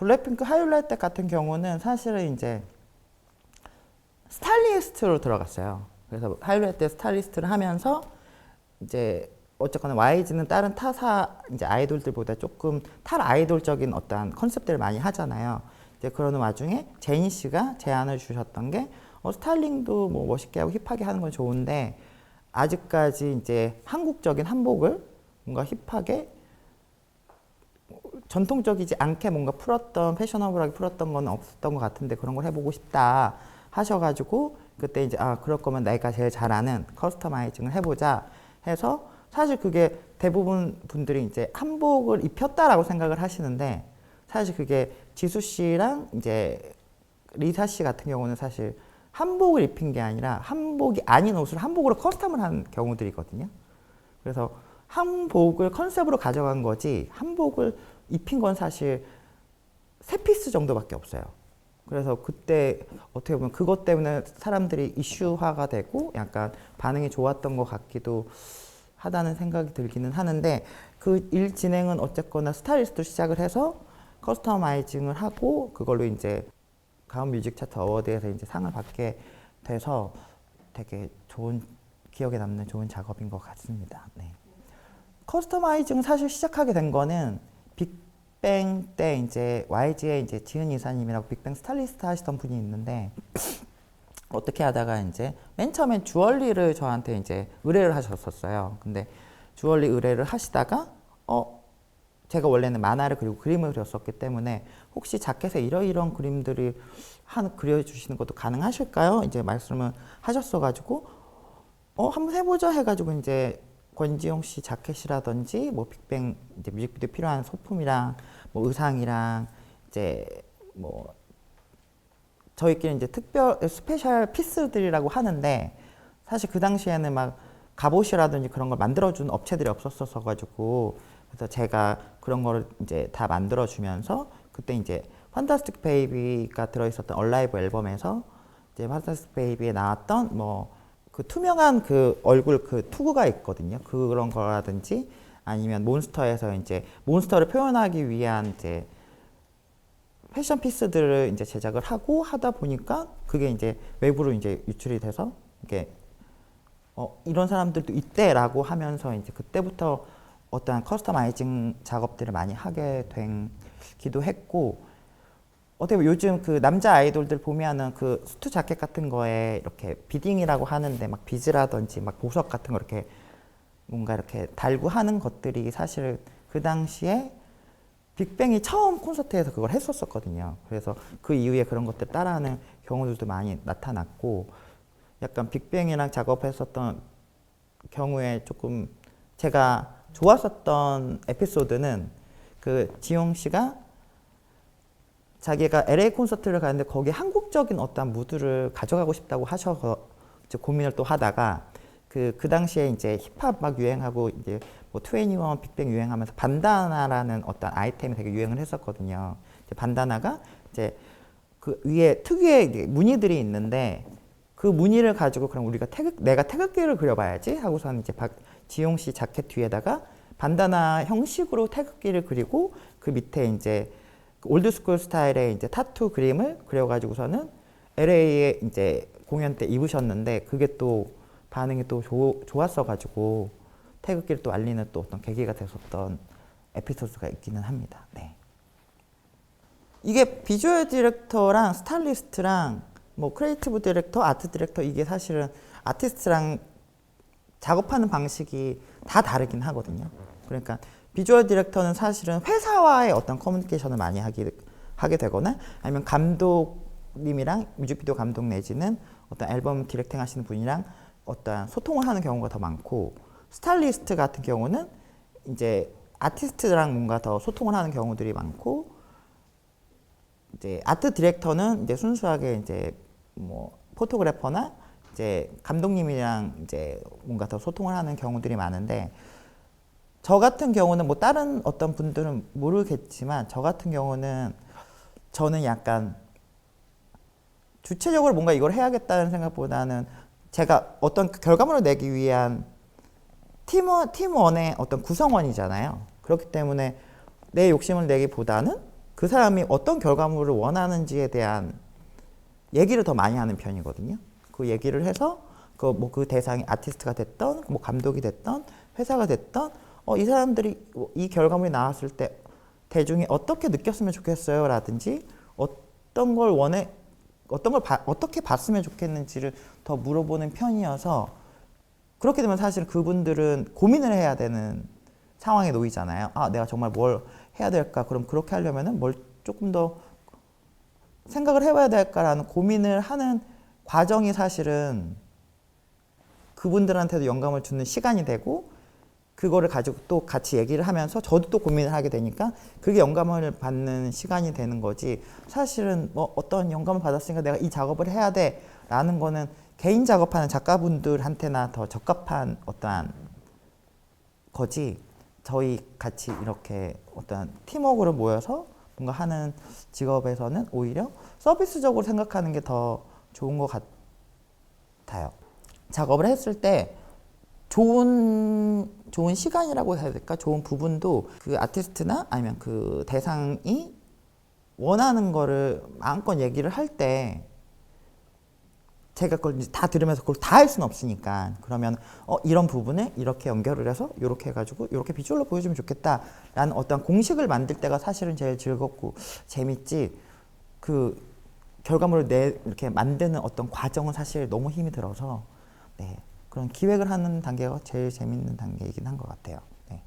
블랙핑크 하이라이트 같은 경우는 사실은 이제 스타일리스트로 들어갔어요. 그래서 하이라이트 스타일리스트를 하면서 이제 어쨌거나 YG는 다른 타사 이제 아이돌들보다 조금 탈아이돌적인 어떠한 컨셉들을 많이 하잖아요. 이제 그러는 와중에 제니 씨가 제안을 주셨던 게 스타일링도 뭐 멋있게 하고 힙하게 하는 건 좋은데 아직까지 이제 한국적인 한복을 뭔가 힙하게 전통적이지 않게 뭔가 풀었던 패셔너블하게 풀었던 건 없었던 것 같은데 그런 걸 해보고 싶다 하셔가지고 그때 이제 그럴 거면 내가 제일 잘하는 커스터마이징을 해보자 해서 사실 그게 대부분 분들이 이제 한복을 입혔다라고 생각을 하시는데 사실 그게 지수 씨랑 이제 리사 씨 같은 경우는 사실 한복을 입힌 게 아니라 한복이 아닌 옷을 한복으로 커스텀을 한 경우들이거든요. 그래서 한복을 컨셉으로 가져간 거지 한복을 입힌 건 사실 3피스 정도밖에 없어요. 그래서 그때 어떻게 보면 그것 때문에 사람들이 이슈화가 되고 약간 반응이 좋았던 것 같기도 하다는 생각이 들기는 하는데 그 일 진행은 어쨌거나 스타일리스트로 시작을 해서 커스터마이징을 하고 그걸로 이제 가온 뮤직 차트 어워드에서 이제 상을 받게 돼서 되게 좋은 기억에 남는 좋은 작업인 것 같습니다. 네. 커스터마이징 사실 시작하게 된 거는 빅뱅 때 이제 YG의 이제 지은 이사님이라고 빅뱅 스타일리스트 하시던 분이 있는데 어떻게 하다가 이제 맨 처음엔 주얼리를 저한테 이제 의뢰를 하셨었어요. 근데 주얼리 의뢰를 하시다가 제가 원래는 만화를 그리고 그림을 그렸었기 때문에 혹시 자켓에 이러이러한 그림들이 그려주시는 것도 가능하실까요? 이제 말씀을 하셨어가지고 한번 해보자 해가지고 이제 권지용 씨 자켓이라든지 뭐 빅뱅 이제 뮤직비디오 필요한 소품이랑 뭐 의상이랑 이제 뭐 저희끼리 이제 스페셜 피스들이라고 하는데 사실 그 당시에는 막 갑옷이라든지 그런 걸 만들어준 업체들이 없었어 가지고 그래서 제가 그런 거를 이제 다 만들어주면서 그때 이제 판타스틱 베이비가 들어있었던 얼라이브 앨범에서 이제 판타스틱 베이비에 나왔던 뭐 그 투명한 그 얼굴 그 투구가 있거든요. 그런 거라든지 아니면 몬스터에서 이제 몬스터를 표현하기 위한 이제 패션 피스들을 이제 제작을 하고 하다 보니까 그게 이제 외부로 이제 유출이 돼서 이게 이런 사람들도 있대라고 하면서 이제 그때부터 어떠한 커스터마이징 작업들을 많이 하게 되기도 했고 어떻게 보면 요즘 그 남자 아이돌들 보면은 그 수트 자켓 같은 거에 이렇게 비딩이라고 하는데 막 비즈라든지 막 보석 같은 거 이렇게 뭔가 이렇게 달고 하는 것들이 사실 그 당시에 빅뱅이 처음 콘서트에서 그걸 했었거든요. 그래서 그 이후에 그런 것들 따라하는 경우들도 많이 나타났고 약간 빅뱅이랑 작업했었던 경우에 조금 제가 좋았었던 에피소드는 그 지용 씨가 자기가 LA 콘서트를 가는데 거기에 한국적인 어떤 무드를 가져가고 싶다고 하셔서 이제 고민을 또 하다가 그 당시에 이제 힙합 막 유행하고 이제 뭐 21 빅뱅 유행하면서 반다나라는 어떤 아이템이 되게 유행을 했었거든요. 이제 반다나가 이제 그 위에 특유의 무늬들이 있는데 그 무늬를 가지고 그럼 우리가 내가 태극기를 그려봐야지 하고서는 이제 지용 씨 자켓 뒤에다가 반다나 형식으로 태극기를 그리고 그 밑에 이제 올드스쿨 스타일의 이제 타투 그림을 그려가지고서는 LA에 이제 공연 때 입으셨는데 그게 또 반응이 또 좋았어가지고 태극기를 또 알리는 또 어떤 계기가 됐었던 에피소드가 있기는 합니다. 네. 이게 비주얼 디렉터랑 스타일리스트랑 뭐 크리에이티브 디렉터, 아트 디렉터 이게 사실은 아티스트랑 작업하는 방식이 다 다르긴 하거든요. 그러니까 비주얼 디렉터는 사실은 회사와의 어떤 커뮤니케이션을 많이 하게 되거나 아니면 감독님이랑 뮤직비디오 감독 내지는 어떤 앨범 디렉팅 하시는 분이랑 어떤 소통을 하는 경우가 더 많고 스타일리스트 같은 경우는 이제 아티스트랑 뭔가 더 소통을 하는 경우들이 많고 이제 아트 디렉터는 이제 순수하게 이제 뭐 포토그래퍼나 이제 감독님이랑 이제 뭔가 더 소통을 하는 경우들이 많은데 저 같은 경우는 뭐 다른 어떤 분들은 모르겠지만 저 같은 경우는 저는 약간 주체적으로 뭔가 이걸 해야겠다는 생각보다는 제가 어떤 결과물을 내기 위한 팀원의 어떤 구성원이잖아요. 그렇기 때문에 내 욕심을 내기보다는 그 사람이 어떤 결과물을 원하는지에 대한 얘기를 더 많이 하는 편이거든요. 그 얘기를 해서 그 대상이 아티스트가 됐던 뭐 감독이 됐던 회사가 됐던 이 사람들이 이 결과물이 나왔을 때 대중이 어떻게 느꼈으면 좋겠어요 라든지 어떤 걸 어떻게 봤으면 좋겠는지를 더 물어보는 편이어서 그렇게 되면 사실 그분들은 고민을 해야 되는 상황에 놓이잖아요. 아, 내가 정말 뭘 해야 될까? 그럼 그렇게 하려면은 뭘 조금 더 생각을 해봐야 될까라는 고민을 하는 과정이 사실은 그분들한테도 영감을 주는 시간이 되고 그거를 가지고 또 같이 얘기를 하면서 저도 또 고민을 하게 되니까 그게 영감을 받는 시간이 되는 거지. 사실은 뭐 어떤 영감을 받았으니까 내가 이 작업을 해야 돼 라는 거는 개인 작업하는 작가분들한테나 더 적합한 어떠한 거지. 저희 같이 이렇게 어떤 팀워크로 모여서 뭔가 하는 직업에서는 오히려 서비스적으로 생각하는 게 더 좋은 것 같아요. 작업을 했을 때 좋은 시간이라고 해야 될까? 좋은 부분도 그 아티스트나 아니면 그 대상이 원하는 거를 마음껏 얘기를 할 때 제가 그걸 이제 다 들으면서 그걸 다 할 수는 없으니까 그러면 이런 부분에 이렇게 연결을 해서 이렇게 해가지고 이렇게 비주얼로 보여주면 좋겠다라는 어떤 공식을 만들 때가 사실은 제일 즐겁고 재밌지 그 결과물을 이렇게 만드는 어떤 과정은 사실 너무 힘이 들어서 네, 그런 기획을 하는 단계가 제일 재밌는 단계이긴 한 것 같아요. 네.